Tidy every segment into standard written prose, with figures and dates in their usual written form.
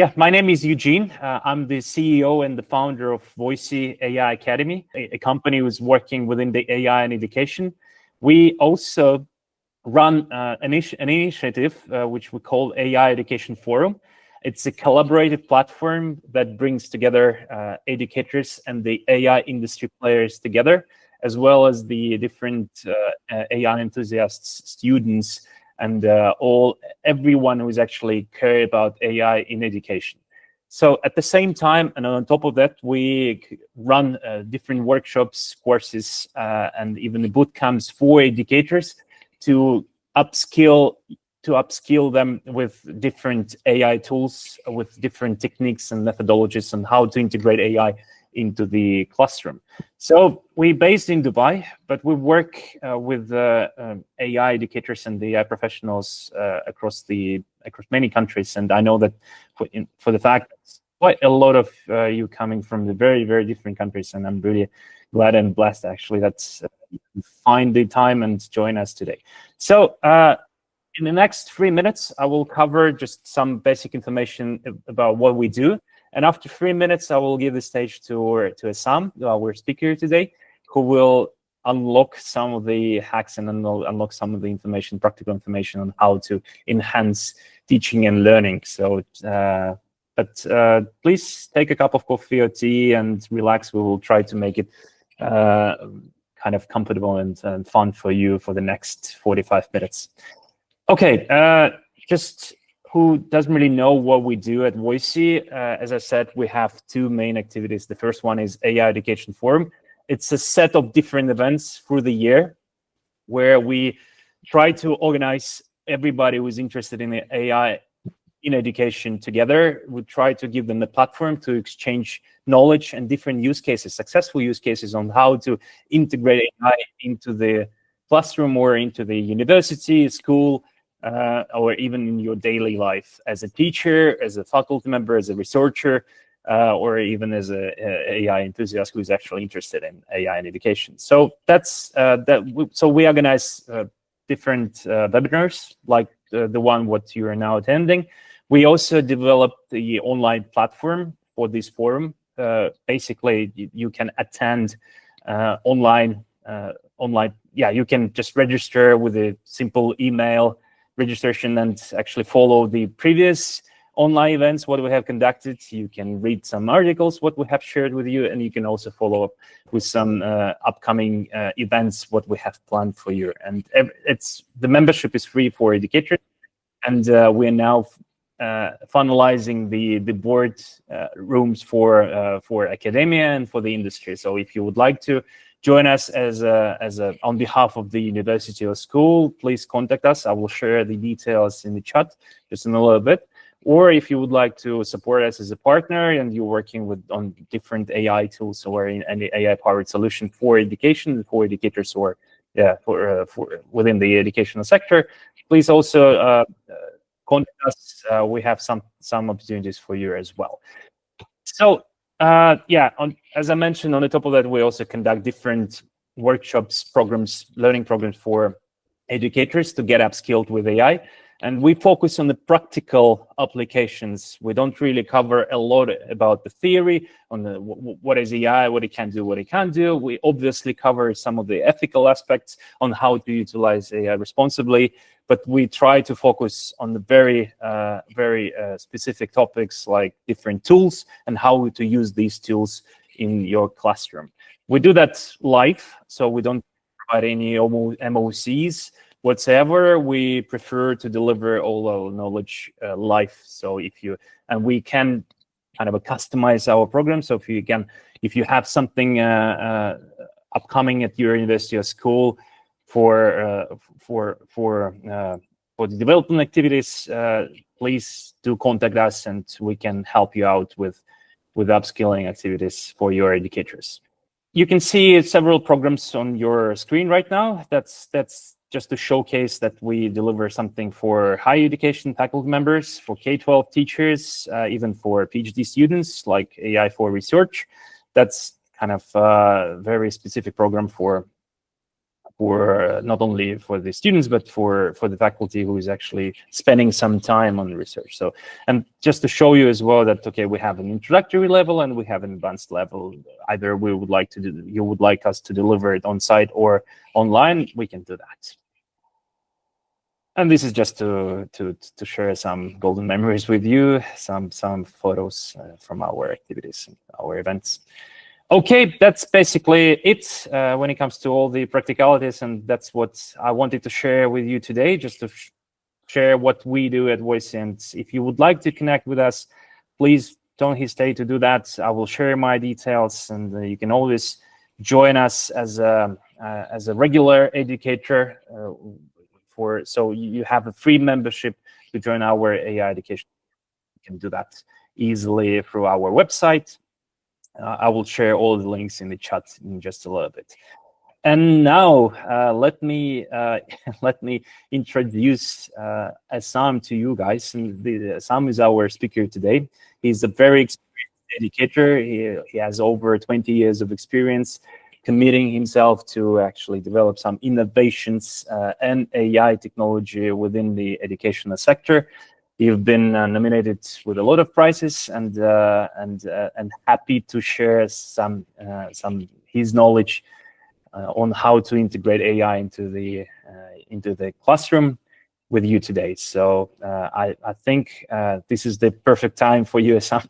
Yeah, my name is Eugene. I'm the CEO and the founder of Voicee AI Academy, a company who's working within the AI and education. We also run an initiative which we call AI Education Forum. It's a collaborative platform that brings together educators and the AI industry players together, as well as the different AI enthusiasts, students, and everyone who is actually care about AI in education. So at the same time, and on top of that, we run different workshops, courses, and even the boot camps for educators to upskill them with different AI tools, with different techniques and methodologies on how to integrate AI into the classroom. So we're based in Dubai, but we work with AI educators and the AI professionals across many countries. And I know that for the fact that quite a lot of you coming from the very, very different countries, and I'm really glad and blessed actually that you find the time and join us today. So in the next 3 minutes, I will cover just some basic information about what we do. And after 3 minutes, I will give the stage to Esam, our speaker today, who will unlock some of the hacks and unlock some of the information, practical information on how to enhance teaching and learning. So, please take a cup of coffee or tea and relax. We will try to make it kind of comfortable and fun for you for the next 45 minutes. Okay, just who doesn't really know what we do at Voicee, as I said, we have two main activities. The first one is AI Education Forum. It's a set of different events through the year where we try to organize everybody who is interested in AI in education together. We try to give them the platform to exchange knowledge and different use cases, successful use cases on how to integrate AI into the classroom or into the university, school, or even in your daily life as a teacher, as a faculty member, as a researcher, or even as an AI enthusiast who is actually interested in AI and education. So that's so we organize different webinars like the one what you are now attending. We also developed the online platform for this forum. Basically, you can attend online. Yeah, you can just register with a simple email registration and actually follow the previous online events, what we have conducted. You can read some articles, what we have shared with you, and you can also follow up with some upcoming events, what we have planned for you. And the membership is free for educators, and we are now finalizing the board rooms for academia and for the industry. So if you would like to join us on behalf of the university or school, please contact us. I will share the details in the chat just in a little bit. Or if you would like to support us as a partner and you're working on different AI tools or in any AI-powered solution for education, for educators, or for within the educational sector, please also contact us. We have some opportunities for you as well. So as I mentioned, on the top of that, we also conduct different workshops, programs, learning programs for educators to get upskilled with AI. And we focus on the practical applications. We don't really cover a lot about the theory, on what is AI, what it can do, what it can't do. We obviously cover some of the ethical aspects on how to utilize AI responsibly, but we try to focus on the very specific topics like different tools and how to use these tools in your classroom. We do that live, so we don't provide any MOCs whatsoever. We prefer to deliver all our knowledge live. So we can kind of customize our program. So if you have something upcoming at your university or school for the development activities, please do contact us, and we can help you out with upskilling activities for your educators. You can see several programs on your screen right now. That's just to showcase that we deliver something for higher education faculty members, for K-12 teachers, even for PhD students, like AI for research. That's kind of a very specific program for for not only for the students, but for the faculty who is actually spending some time on research. So, and just to show you as well that, okay, we have an introductory level and we have an advanced level. Either we would like to do, you would like us to deliver it on site or online, we can do that. And this is just to share some golden memories with you, some photos from our activities and our events. Okay, that's basically it when it comes to all the practicalities, and that's what I wanted to share with you today, just to share what we do at Voicee. And if you would like to connect with us, please don't hesitate to do that. I will share my details, and you can always join us as a regular educator. So you have a free membership to join our AI education. You can do that easily through our website. I will share all the links in the chat in just a little bit. And now let me introduce Esam to you guys. And Esam is our speaker today. He's a very experienced educator. He has over 20 years of experience committing himself to actually develop some innovations and AI technology within the educational sector. You've been nominated with a lot of prizes, and happy to share some his knowledge on how to integrate AI into the classroom with you today. So I think this is the perfect time for you, Esam,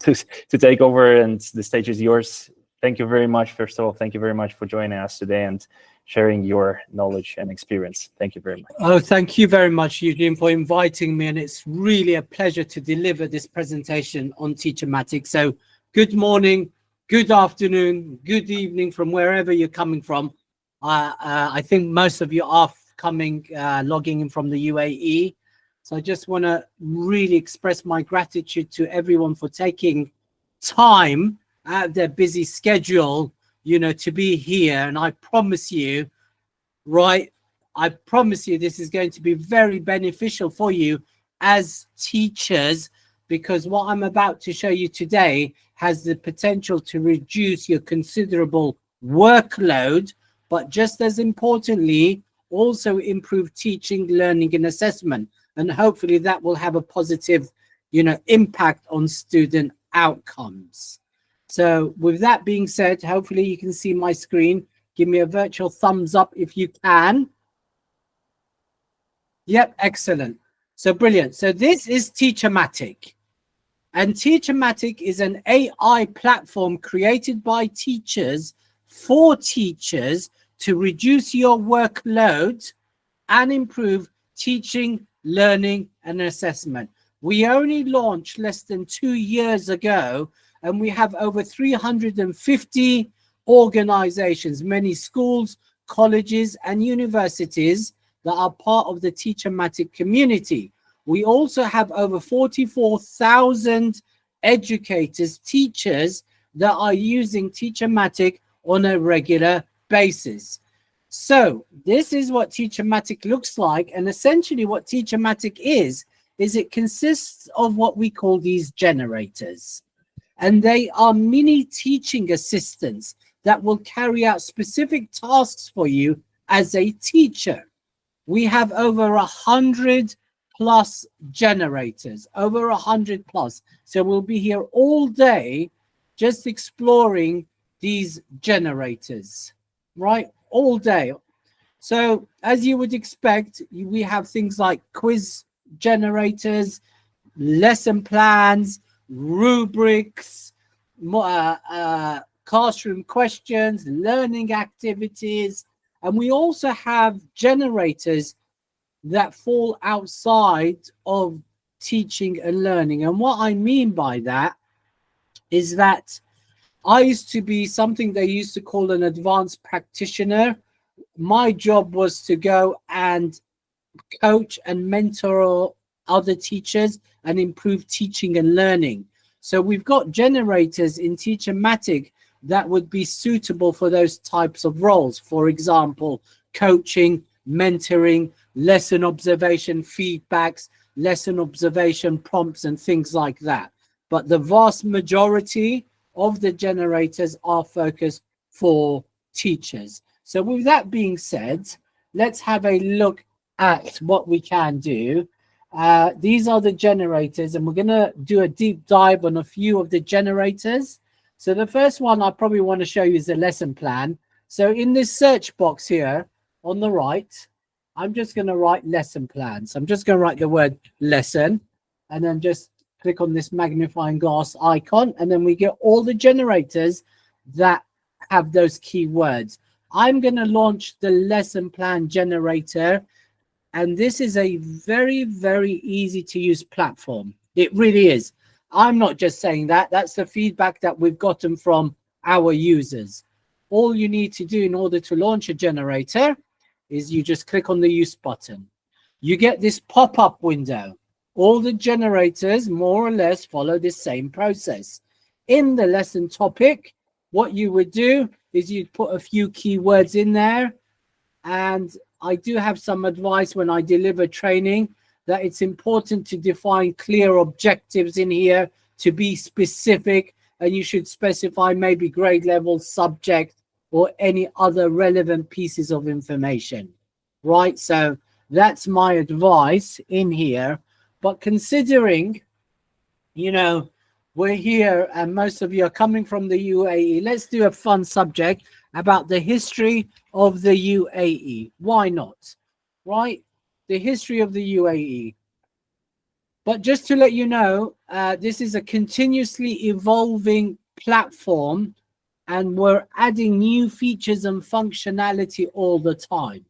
to take over, and the stage is yours. Thank you very much. First of all, thank you very much for joining us today and sharing your knowledge and experience. Thank you very much. Oh, thank you very much, Eugene, for inviting me. And it's really a pleasure to deliver this presentation on TeacherMatic. So good morning, good afternoon, good evening from wherever you're coming from. I think most of you are logging in from the UAE. So I just want to really express my gratitude to everyone for taking time out of their busy schedule, to be here. And I promise you, this is going to be very beneficial for you as teachers, because what I'm about to show you today has the potential to reduce your considerable workload, but just as importantly, also improve teaching, learning, and assessment. And hopefully that will have a positive, impact on student outcomes. So with that being said, hopefully you can see my screen. Give me a virtual thumbs up if you can. Yep, excellent. So brilliant. So this is TeacherMatic. And TeacherMatic is an AI platform created by teachers for teachers to reduce your workload and improve teaching, learning, and assessment. We only launched less than 2 years ago, and we have over 350 organizations, many schools, colleges, and universities that are part of the TeacherMatic community. We also have over 44,000 educators, teachers that are using TeacherMatic on a regular basis. So this is what TeacherMatic looks like. And essentially what TeacherMatic is it consists of what we call these generators. And they are mini teaching assistants that will carry out specific tasks for you as a teacher. We have over 100 plus generators, over 100 plus. So we'll be here all day just exploring these generators, right? All day. So as you would expect, we have things like quiz generators, lesson plans, rubrics, classroom questions, learning activities, and we also have generators that fall outside of teaching and learning. And what I mean by that is that I used to be something they used to call an advanced practitioner. My job was to go and coach and mentor other teachers and improve teaching and learning. So we've got generators in TeacherMatic that would be suitable for those types of roles. For example, coaching, mentoring, lesson observation feedbacks, lesson observation prompts, and things like that. But the vast majority of the generators are focused for teachers. So with that being said, let's have a look at what we can do. These are the generators, and we're going to do a deep dive on a few of the generators. So the first one I probably want to show you is the lesson plan. So in this search box here on the right, I'm just going to write lesson plan. So I'm just going to write the word lesson and then just click on this magnifying glass icon, and then we get all the generators that have those keywords. I'm going to launch the lesson plan generator, and this is a very, very easy to use platform. It really is. I'm not just saying that. That's the feedback that we've gotten from our users. All you need to do in order to launch a generator is you just click on the use button. You get this pop-up window. All the generators more or less follow the same process. In the lesson topic, what you would do is you'd put a few keywords in there. And I do have some advice when I deliver training that it's important to define clear objectives in here, to be specific, and you should specify maybe grade level, subject, or any other relevant pieces of information, right? So that's my advice in here. But considering, you know, we're here and most of you are coming from the UAE, let's do a fun subject about the history of the UAE. Why not, right? The history of the UAE. But just to let you know, this is a continuously evolving platform, and we're adding new features and functionality all the time.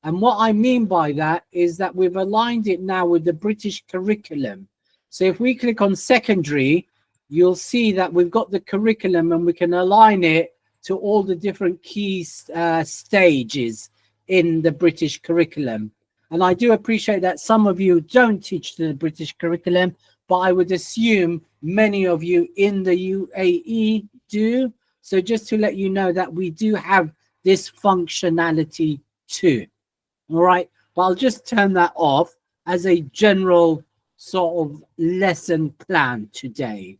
And what I mean by that is that we've aligned it now with the British curriculum. So if we click on secondary, you'll see that we've got the curriculum and we can align it to all the different key stages in the British curriculum. And I do appreciate that some of you don't teach the British curriculum, but I would assume many of you in the UAE do. So just to let you know that we do have this functionality too. All right, but I'll just turn that off as a general sort of lesson plan today.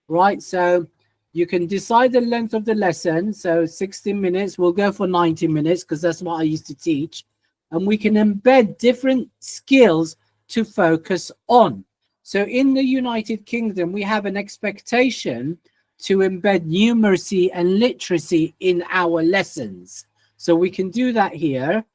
Right, so you can decide the length of the lesson. So 60 minutes, we'll go for 90 minutes because that's what I used to teach. And we can embed different skills to focus on. So in the United Kingdom, we have an expectation to embed numeracy and literacy in our lessons. So we can do that here.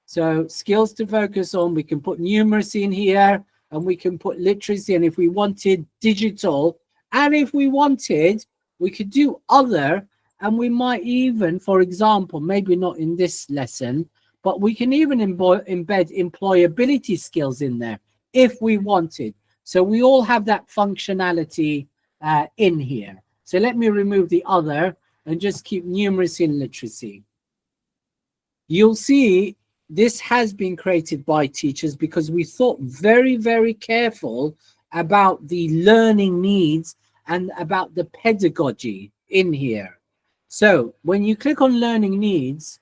So skills to focus on, we can put numeracy in here, and we can put literacy, and if we wanted digital, and if we wanted, we could do other, and we might even, for example, maybe not in this lesson, but we can even embed employability skills in there if we wanted. So we all have that functionality in here. So let me remove the other and just keep numeracy and literacy. You'll see this has been created by teachers because we thought very, very careful about the learning needs and about the pedagogy in here. So when you click on learning needs,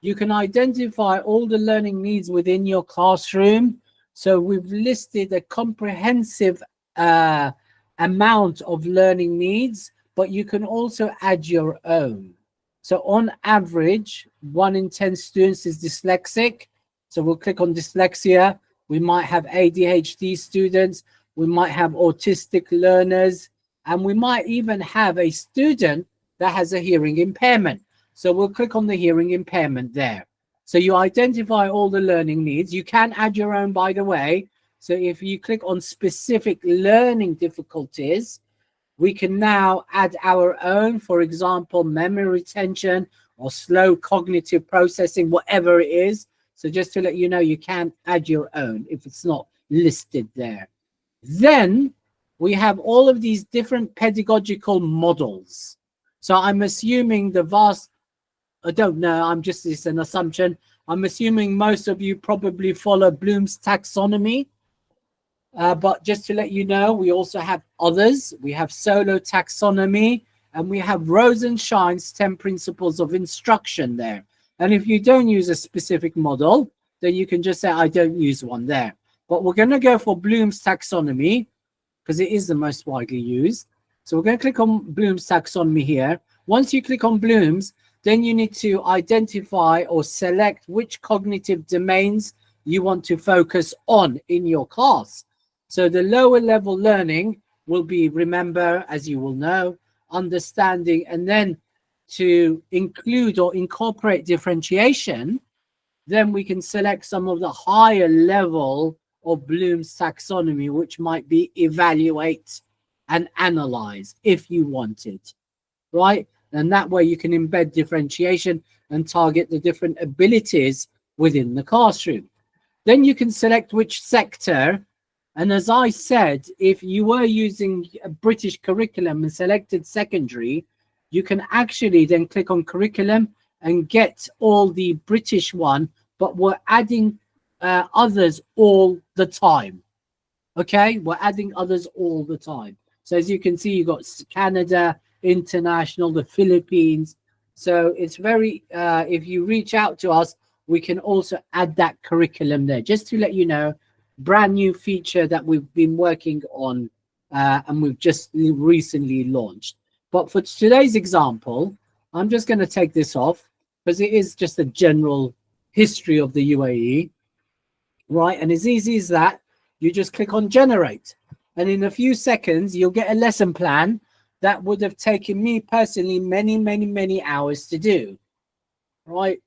you can identify all the learning needs within your classroom. So we've listed a comprehensive amount of learning needs, but you can also add your own. So on average, 1 in 10 students is dyslexic. So we'll click on dyslexia. We might have ADHD students. We might have autistic learners. And we might even have a student that has a hearing impairment. So we'll click on the hearing impairment there. So you identify all the learning needs. You can add your own, by the way. So if you click on specific learning difficulties, we can now add our own, for example, memory retention or slow cognitive processing, whatever it is. So just to let you know, you can add your own if it's not listed there. Then we have all of these different pedagogical models. So I'm assuming the vast, I don't know, it's an assumption. I'm assuming most of you probably follow Bloom's taxonomy. But just to let you know, we also have others. We have solo taxonomy, and we have Rosenshine's 10 principles of instruction there. And if you don't use a specific model, then you can just say, I don't use one there. But we're going to go for Bloom's taxonomy because it is the most widely used. So we're going to click on Bloom's taxonomy here. Once you click on Bloom's, Then you need to identify or select which cognitive domains you want to focus on in your class. So the lower level learning will be remember, as you will know, understanding, and then to include or incorporate differentiation, then we can select some of the higher level of Bloom's taxonomy, which might be evaluate and analyze if you want it, right? And that way you can embed differentiation and target the different abilities within the classroom. Then you can select which sector. And as I said, if you were using a British curriculum and selected secondary, you can actually then click on curriculum and get all the British one, but we're adding others all the time. Okay, we're adding others all the time. So as you can see, you've got Canada, international, the Philippines. So it's very, if you reach out to us, we can also add that curriculum there. Just to let you know, brand new feature that we've been working on and we've just recently launched. But for today's example, I'm just going to take this off because it is just a general history of the UAE, right? And as easy as that, you just click on generate. And in a few seconds, you'll get a lesson plan that would have taken me personally many hours to do, right?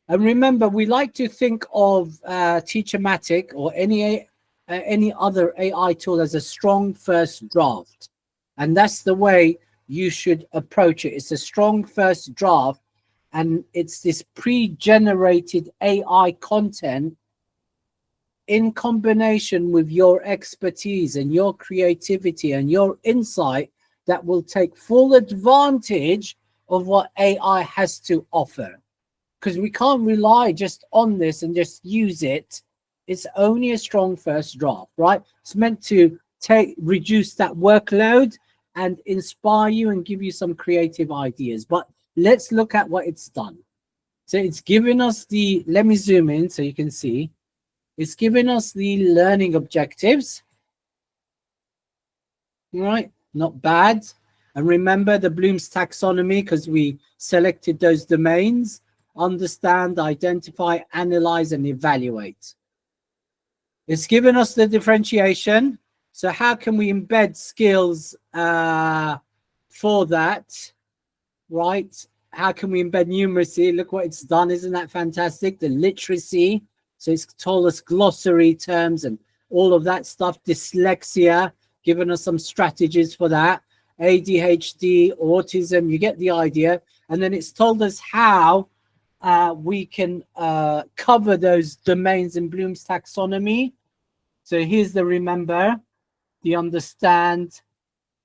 And remember, we like to think of TeacherMatic or any other AI tool as a strong first draft. And that's the way you should approach it. It's a strong first draft, and it's this pre-generated AI content in combination with your expertise and your creativity and your insight that will take full advantage of what AI has to offer. Because we can't rely just on this and just use it. It's only a strong first draft, right? It's meant to reduce that workload and inspire you and give you some creative ideas. But let's look at what it's done. So it's given us the, let me zoom in so you can see. It's given us the learning objectives, right? Not bad. And remember the Bloom's taxonomy, because we selected those domains: understand, identify, analyze, and evaluate. It's given us the differentiation. So how can we embed skills for that, right? How can we embed numeracy? Look what it's done. Isn't that fantastic? The literacy. So it's told us glossary terms and all of that stuff. Dyslexia, given us some strategies for that. ADHD, autism, you get the idea. And then it's told us how we can cover those domains in Bloom's taxonomy. So here's the remember, the understand,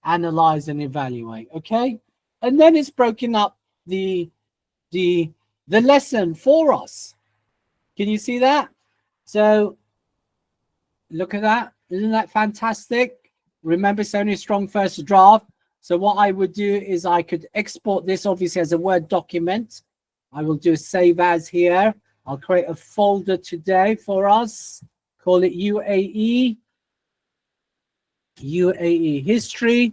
analyze, and evaluate. Okay, and then it's broken up the lesson for us. Can you see that? So look at that. Isn't that fantastic? Remember, it's only a strong first draft. So what I would do is I could export this obviously as a Word document. I will do a save as here. I'll create a folder today for us. Call it UAE history.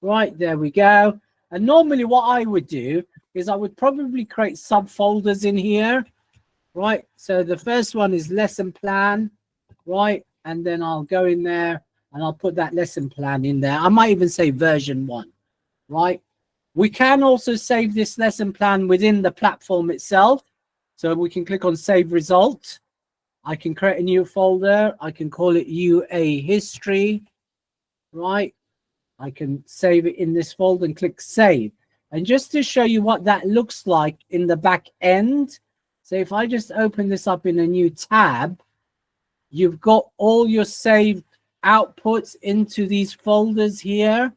Right, there we go. And normally what I would do is I would probably create subfolders in here. Right, so the first one is lesson plan, right? And then I'll go in there and I'll put that lesson plan in there. I might even say version 1, right? We can also save this lesson plan within the platform itself. So we can click on save result. I can create a new folder. I can call it UA history, right? I can save it in this folder and click save. And just to show you what that looks like in the back end. So if I just open this up in a new tab, you've got all your saved outputs into these folders here,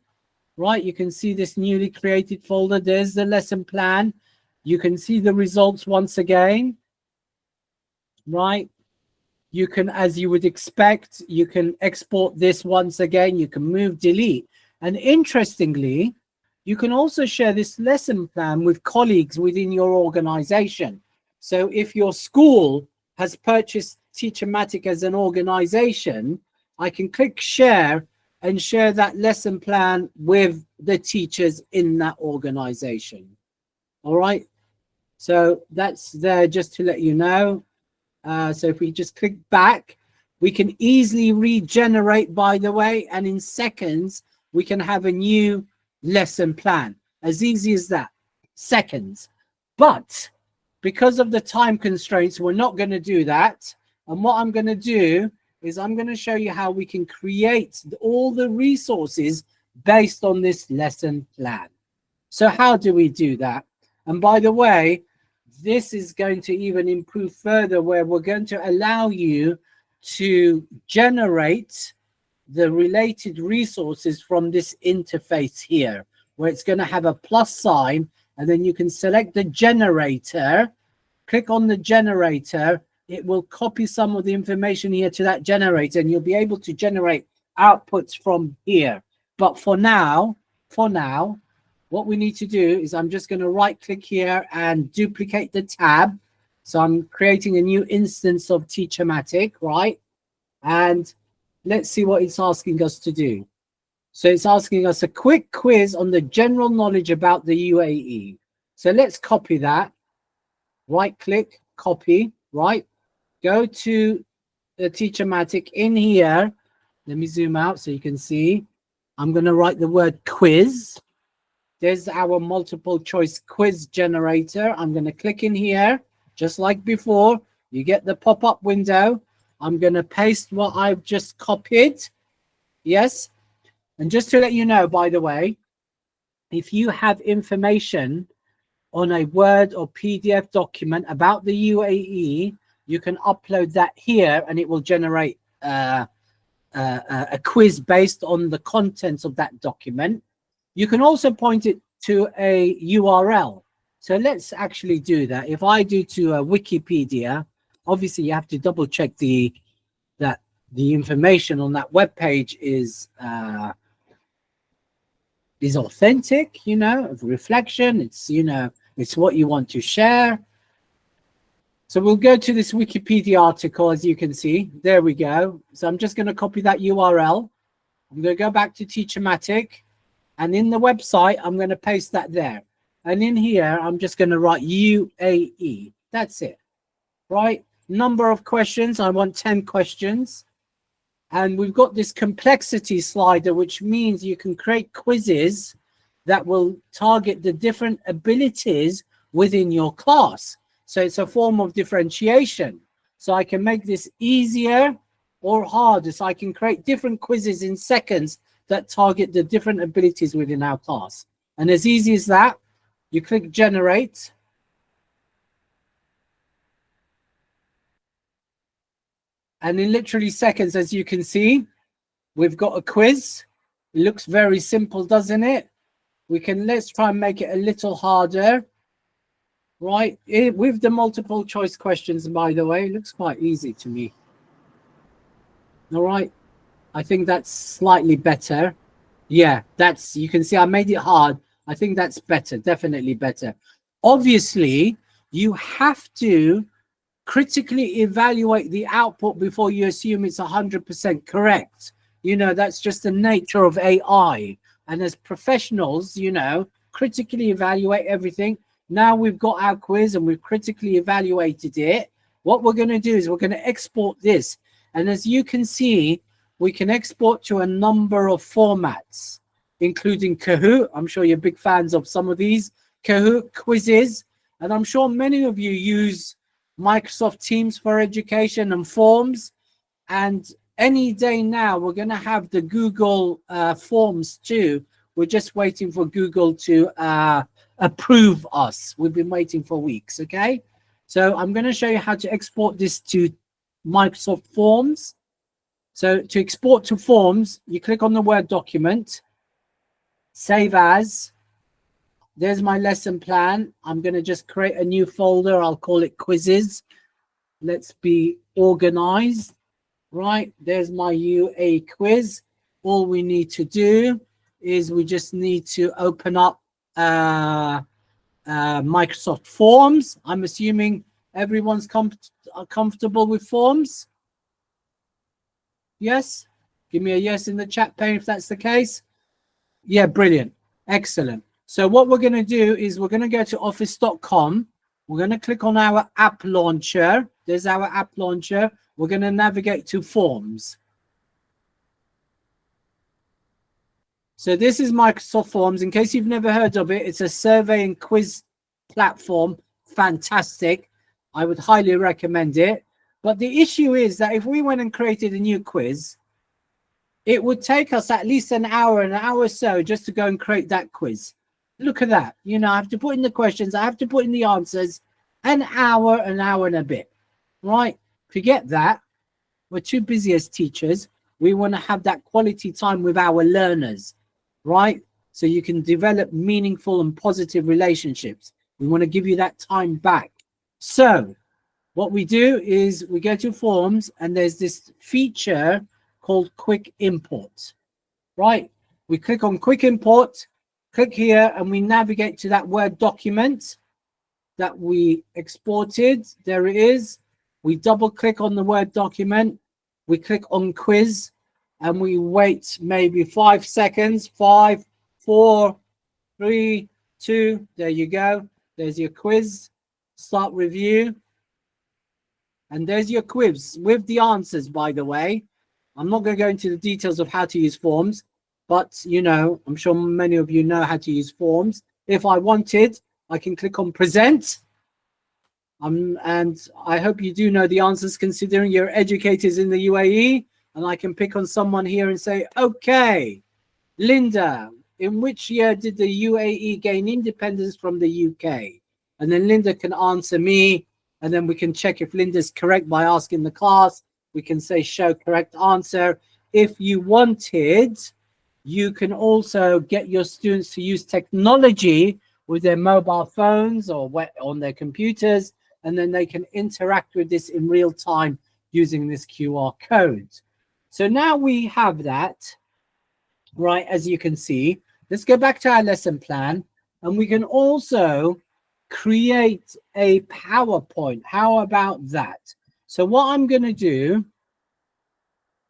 right? You can see this newly created folder. There's the lesson plan. You can see the results once again, right? You can, as you would expect, you can export this once again. You can move, delete. And interestingly, you can also share this lesson plan with colleagues within your organization. So if your school has purchased TeacherMatic as an organization, I can click share and share that lesson plan with the teachers in that organization. All right. So that's there just to let you know. So if we just click back, we can easily regenerate, by the way, and in seconds, we can have a new lesson plan. As easy as that, seconds. But because of the time constraints, we're not going to do that. And what I'm going to do is I'm going to show you how we can create all the resources based on this lesson plan. So how do we do that? And by the way, this is going to even improve further, where we're going to allow you to generate the related resources from this interface here, where it's going to have a plus sign, and then you can select the generator, click on the generator, it will copy some of the information here to that generator, and you'll be able to generate outputs from here. But for now, what we need to do is I'm just going to right click here and duplicate the tab. So I'm creating a new instance of TeacherMatic, right? And let's see what it's asking us to do. So it's asking us a quick quiz on the general knowledge about the UAE. So let's copy that. Right click, copy, right? Go to the TeacherMatic in here. Let me zoom out so you can see. I'm going to write the word quiz. There's our multiple choice quiz generator. I'm going to click in here, just like before. You get the pop-up window. I'm going to paste what I've just copied. Yes. And just to let you know, by the way, if you have information on a Word or PDF document about the UAE, you can upload that here and it will generate a quiz based on the contents of that document. You can also point it to a URL. So let's actually do that. If I do to Wikipedia, obviously you have to double check that the information on that web page is authentic, you know, of reflection. It's, you know, it's what you want to share. So we'll go to this Wikipedia article, as you can see. There we go. So I'm just going to copy that URL. I'm going to go back to TeacherMatic. And in the website, I'm going to paste that there. And in here, I'm just going to write UAE. That's it. Right? Number of questions. I want 10 questions. And we've got this complexity slider, which means you can create quizzes that will target the different abilities within your class. So it's a form of differentiation. So I can make this easier or harder. So I can create different quizzes in seconds that target the different abilities within our class. And as easy as that, you click generate. And in literally seconds, as you can see, we've got a quiz. It looks very simple, doesn't it? Let's try and make it a little harder. Right, with the multiple choice questions, by the way, it looks quite easy to me. All right, I think that's slightly better. Yeah, you can see I made it hard. I think that's better, definitely better. Obviously, you have to critically evaluate the output before you assume it's 100% correct. You know, that's just the nature of AI. And as professionals, you know, critically evaluate everything. Now we've got our quiz and we've critically evaluated it. What we're going to do is we're going to export this. And as you can see, we can export to a number of formats, including Kahoot. I'm sure you're big fans of some of these Kahoot quizzes. And I'm sure many of you use Microsoft Teams for Education and Forms. And any day now, we're going to have the Google Forms too. We're just waiting for Google to approve us. We've been waiting for weeks, okay? So I'm going to show you how to export this to Microsoft Forms. So to export to Forms, you click on the Word document, save as. There's my lesson plan. I'm going to just create a new folder. I'll call it quizzes. Let's be organized. Right, there's my UA quiz. All we need to do is we just need to open up Microsoft Forms. I'm assuming everyone's comfortable with Forms. Yes, Give me a yes in the chat pane if that's the case. Yeah, brilliant. Excellent. So what we're going to do is we're going to go to office.com. We're going to click on our app launcher. There's our app launcher. We're going to navigate to Forms. So this is Microsoft Forms. In case you've never heard of it, it's a survey and quiz platform. Fantastic. I would highly recommend it. But the issue is that if we went and created a new quiz, it would take us at least an hour or so just to go and create that quiz. Look at that. You know, I have to put in the questions. I have to put in the answers. An hour and a bit. Right? Forget that. We're too busy as teachers. We want to have that quality time with our learners. Right? So you can develop meaningful and positive relationships. We want to give you that time back. So what we do is we go to Forms and there's this feature called Quick Import. Right? We click on Quick Import, click here, and we navigate to that Word document that we exported. There it is. We double click on the Word document. We click on Quiz and we wait maybe 5 seconds. 5, 4, 3, 2. There you go. There's your quiz. Start review. And there's your quiz with the answers, by the way. I'm not going to go into the details of how to use Forms, but you know, I'm sure many of you know how to use Forms. If I wanted, I can click on Present. And I hope you do know the answers considering you're educators in the UAE. And I can pick on someone here and say, okay, Linda, in which year did the UAE gain independence from the UK? And then Linda can answer me. And then we can check if Linda's correct by asking the class. We can say show correct answer. If you wanted, you can also get your students to use technology with their mobile phones or on their computers, and then they can interact with this in real time using this QR code. So now we have that, right, as you can see. Let's go back to our lesson plan, and we can also create a PowerPoint. How about that? So what I'm going to do,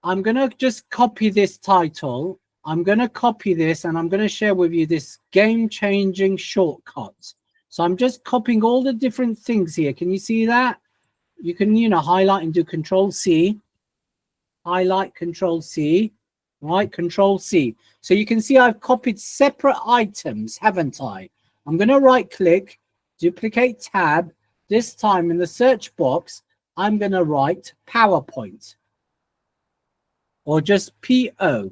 I'm going to just copy this title. I'm going to copy this and I'm going to share with you this game-changing shortcut. So I'm just copying all the different things here. Can you see that? You can, you know, highlight and do Control-C. Highlight, Control-C, right? Control-C. So you can see I've copied separate items, haven't I? I'm going to right-click, duplicate tab. This time in the search box, I'm going to write PowerPoint or just PO.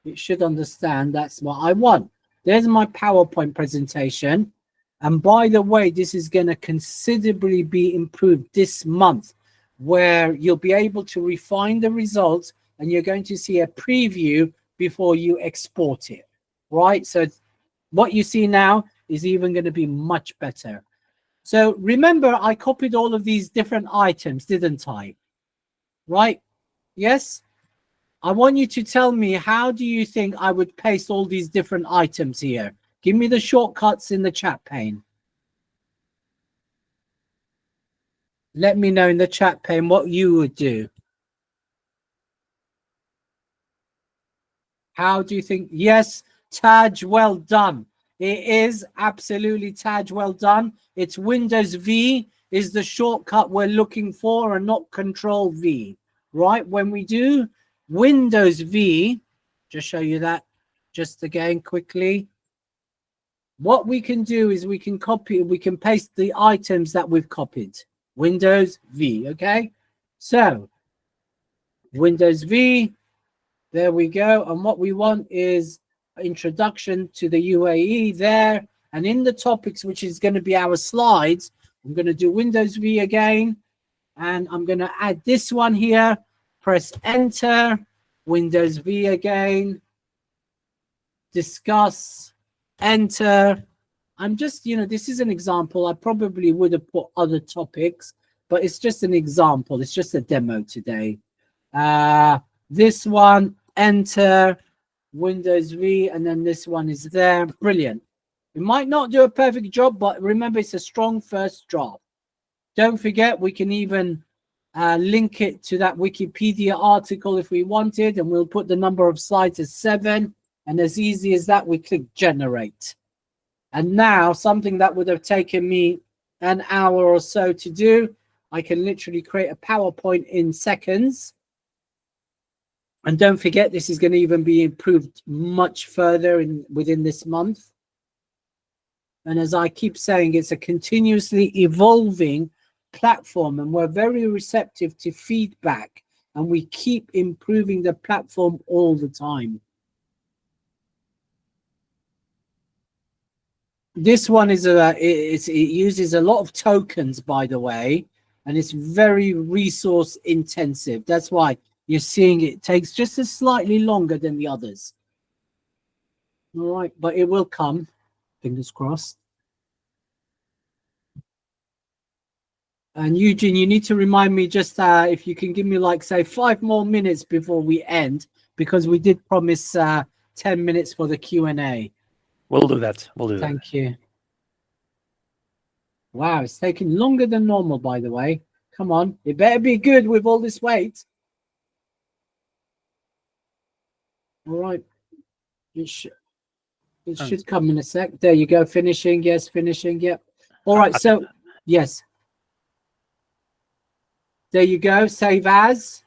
It should understand that's what I want. There's my PowerPoint presentation. And by the way, this is going to considerably be improved this month, where you'll be able to refine the results and you're going to see a preview before you export it, right? So what you see now is even going to be much better. So remember, I copied all of these different items, didn't I? Right? Yes? I want you to tell me, how do you think I would paste all these different items here? Give me the shortcuts in the chat pane. Let me know in the chat pane what you would do. How do you think? Yes, Taj, well done. It is absolutely Taj, well done. It's Windows V is the shortcut we're looking for and not Control V, right? When we do Windows V, just show you that just again quickly. What we can do is we can copy, we can paste the items that we've copied. Windows V, okay? So Windows V, there we go. And what we want is introduction to the UAE there. And in the topics, which is going to be our slides, I'm going to do Windows V again. And I'm going to add this one here. Press enter. Windows V again. Discuss. Enter. I'm just, you know, this is an example. I probably would have put other topics, but it's just an example. It's just a demo today. This one, enter, Windows V, and then this one is there. Brilliant. It might not do a perfect job, but remember, it's a strong first draft. Don't forget, we can even link it to that Wikipedia article if we wanted, and we'll put the number of slides as 7. And as easy as that, we click generate. And now something that would have taken me an hour or so to do, I can literally create a PowerPoint in seconds. And don't forget, this is going to even be improved much further within this month. And as I keep saying, it's a continuously evolving platform, and we're very receptive to feedback, and we keep improving the platform all the time. This one is it uses a lot of tokens, by the way, and it's very resource intensive. That's why you're seeing it takes just a slightly longer than the others. All right, but it will come, fingers crossed. And Eugene, you need to remind me just if you can give me like, say, 5 more minutes before we end, because we did promise 10 minutes for the Q&A. We'll do that. We'll do that. Thank you. Wow, it's taking longer than normal, by the way. Come on, it better be good with all this weight. All right. It should come in a sec. There you go. Finishing. Yes, finishing. Yep. All right. So, yes. There you go. Save as.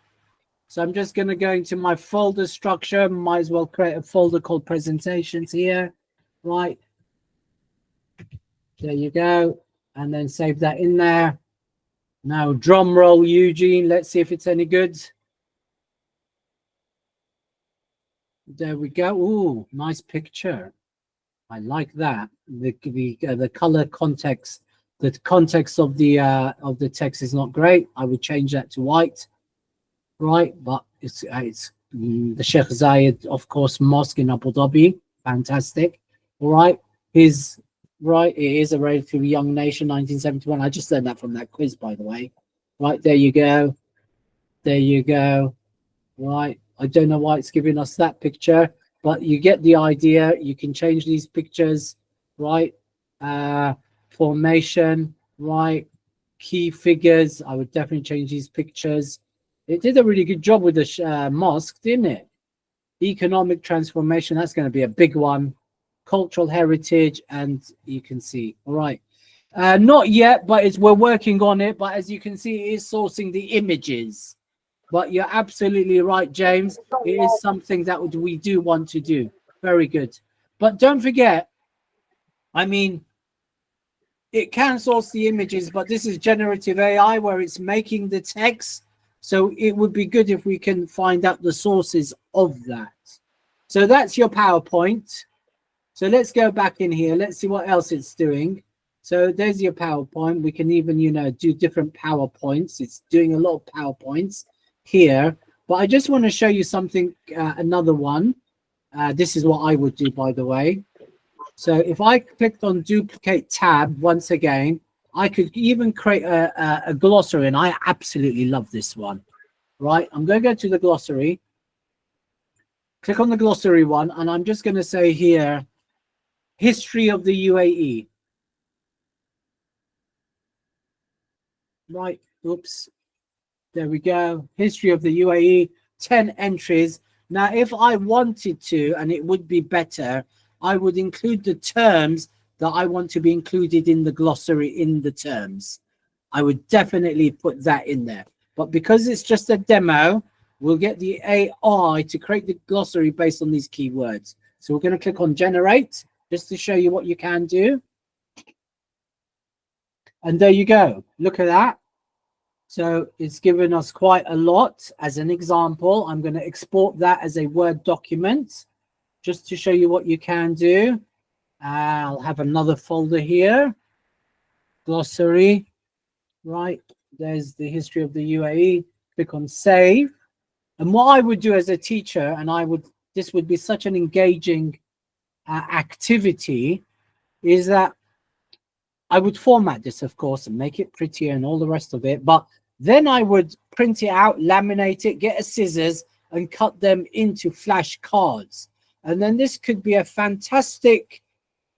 So I'm just going to go into my folder structure. Might as well create a folder called presentations here. Right. There you go. And then save that in there. Now, drum roll, Eugene. Let's see if it's any good. There we go. Ooh, nice picture. I like that. The color context, the context of the text is not great. I would change that to white, right? But it's the Sheikh Zayed, of course, mosque in Abu Dhabi. Fantastic. All right. Right. It is a relatively young nation, 1971. I just learned that from that quiz, by the way. Right. There you go. There you go. Right. I don't know why it's giving us that picture, but you get the idea. You can change these pictures, right? Formation, right? Key figures. I would definitely change these pictures. It did a really good job with the mosque, didn't it? Economic transformation. That's going to be a big one. Cultural heritage, and you can see. All right. Not yet, but we're working on it. But as you can see, it is sourcing the images. But you're absolutely right, James. It is something that we do want to do. Very good. But don't forget, I mean, it can source the images, but this is generative AI where it's making the text. So it would be good if we can find out the sources of that. So that's your PowerPoint. So let's go back in here. Let's see what else it's doing. So there's your PowerPoint. We can even, do different PowerPoints. It's doing a lot of PowerPoints here, but I just want to show you something, another one. This is what I would do, by the way. So if I clicked on duplicate tab once again, I could even create a glossary, and I absolutely love this one. Right, I'm going to go to the glossary, click on the glossary one, and I'm just going to say here, history of the UAE. Right, oops. There we go. History of the UAE, 10 entries. Now, if I wanted to, and it would be better, I would include the terms that I want to be included in the glossary in the terms. I would definitely put that in there. But because it's just a demo, we'll get the AI to create the glossary based on these keywords. So we're going to click on generate just to show you what you can do. And there you go. Look at that. So it's given us quite a lot. As an example, I'm going to export that as a Word document just to show you what you can do. I'll have another folder here. Glossary. Right. There's the history of the UAE. Click on save. And what I would do as a teacher, and this would be such an engaging activity, is that I would format this, of course, and make it prettier and all the rest of it. But then I would print it out, laminate it, get a scissors, and cut them into flashcards. And then this could be a fantastic,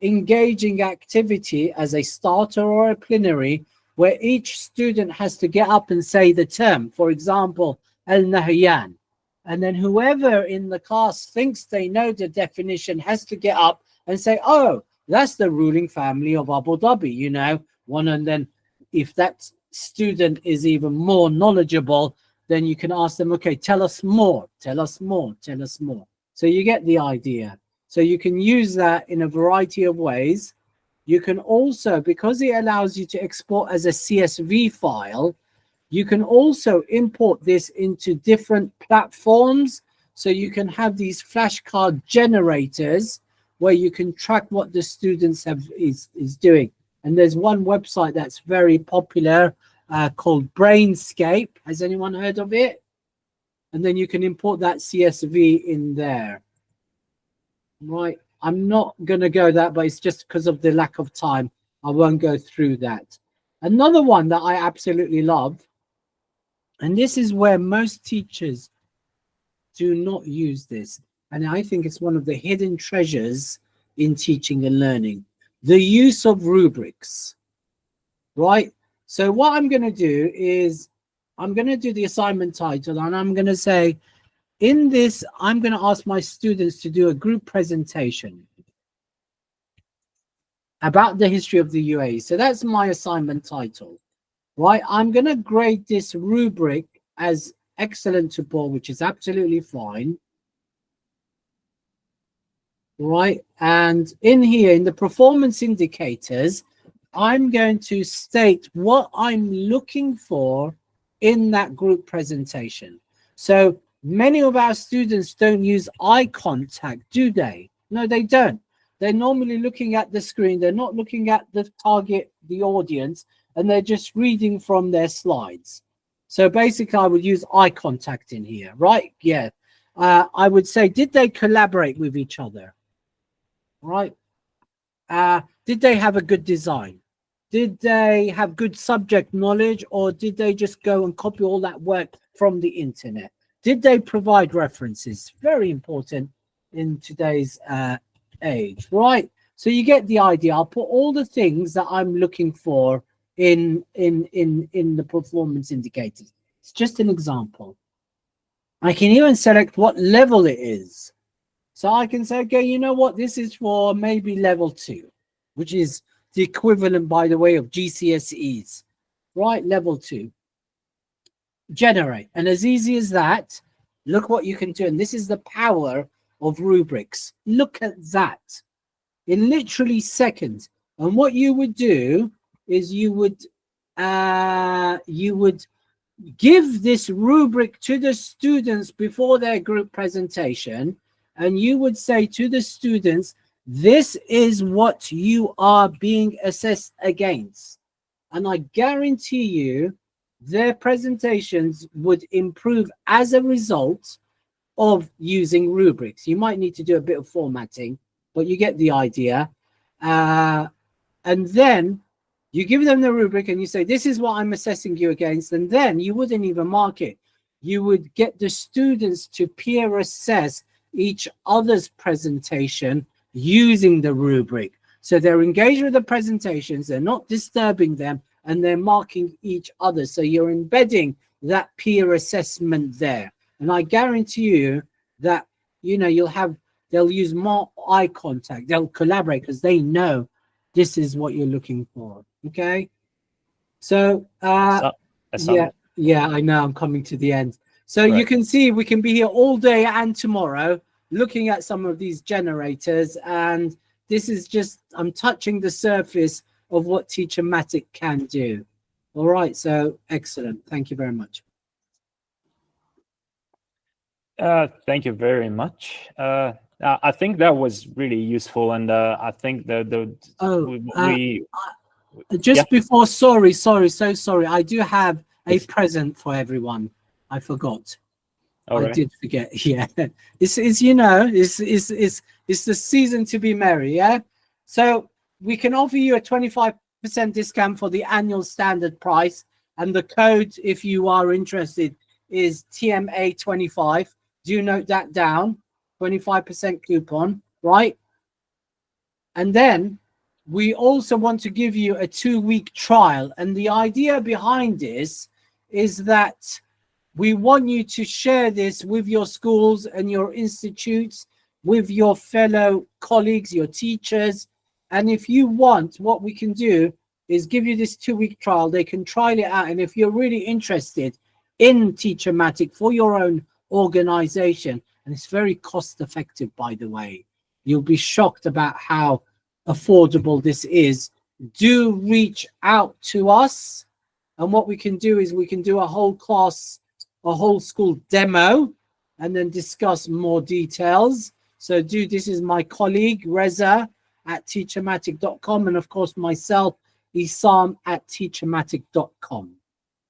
engaging activity as a starter or a plenary where each student has to get up and say the term. For example, al-Nahyan. And then whoever in the class thinks they know the definition has to get up and say, oh, that's the ruling family of Abu Dhabi, you know. And then if that student is even more knowledgeable, then you can ask them, okay, tell us more, tell us more, tell us more. So you get the idea. So you can use that in a variety of ways. You can also, because it allows you to export as a CSV file, you can also import this into different platforms. So you can have these flashcard generators where you can track what the students is doing. And there's one website that's very popular called Brainscape. Has anyone heard of it? And then you can import that CSV in there. Right. I'm not going to go that, but it's just because of the lack of time. I won't go through that. Another one that I absolutely love, and this is where most teachers do not use this, and I think it's one of the hidden treasures in teaching and learning, the use of rubrics. Right? So what I'm going to do is I'm going to do the assignment title, and I'm going to say, in this, I'm going to ask my students to do a group presentation about the history of the UAE. So that's my assignment title, right? I'm going to grade this rubric as excellent to poor, which is absolutely fine, right? And in here, in the performance indicators, I'm going to state what I'm looking for in that group presentation. So many of our students don't use eye contact, do they? No, they don't. They're normally looking at the screen. They're not looking at the target, the audience, and they're just reading from their slides. So basically, I would use eye contact in here, right? Yeah. I would say, did they collaborate with each other? Right? Did they have a good design? Did they have good subject knowledge, or did they just go and copy all that work from the internet? Did they provide references? Very important in today's age, right? So you get the idea. I'll put all the things that I'm looking for in the performance indicators. It's just an example. I can even select what level it is. So I can say, okay, you know what? This is for maybe level 2, which is the equivalent, by the way, of GCSEs, right? Level 2. Generate. And as easy as that, look what you can do. And this is the power of rubrics. Look at that. In literally seconds. And what you would do is you would give this rubric to the students before their group presentation, and you would say to the students, this is what you are being assessed against. And I guarantee you their presentations would improve as a result of using rubrics. You might need to do a bit of formatting, but you get the idea. And then you give them the rubric and you say, this is what I'm assessing you against. And then you wouldn't even mark it. You would get the students to peer assess each other's presentation using the rubric. So they're engaged with the presentations, they're not disturbing them, and they're marking each other. So you're embedding that peer assessment there. And I guarantee you that, you know, they'll use more eye contact, they'll collaborate because they know this is what you're looking for. Okay. So yeah, I know I'm coming to the end. So right. You can see we can be here all day and tomorrow looking at some of these generators, and this is just, I'm touching the surface of what TeacherMatic can do. All right, so excellent. Thank you very much. Thank you very much. I think that was really useful, and I think before, sorry, so sorry. I do have a present for everyone. I forgot. I did forget. Yeah, it's you know, it's the season to be merry. Yeah, so we can offer you a 25% discount for the annual standard price, and the code, if you are interested, is TMA25. Do note that down. 25% coupon, right? And then we also want to give you a 2-week trial. And the idea behind this is that we want you to share this with your schools and your institutes, with your fellow colleagues, your teachers. And if you want, what we can do is give you this 2-week trial. They can trial it out. And if you're really interested in TeacherMatic for your own organization, and it's very cost effective, by the way, you'll be shocked about how affordable this is. Do reach out to us. And what we can do is we can do a whole class, a whole school demo, and then discuss more details. So this is my colleague, Reza at teachermatic.com, and of course myself, Esam at teachermatic.com.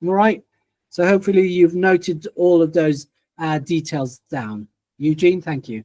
All right. So hopefully you've noted all of those details down. Eugene, thank you.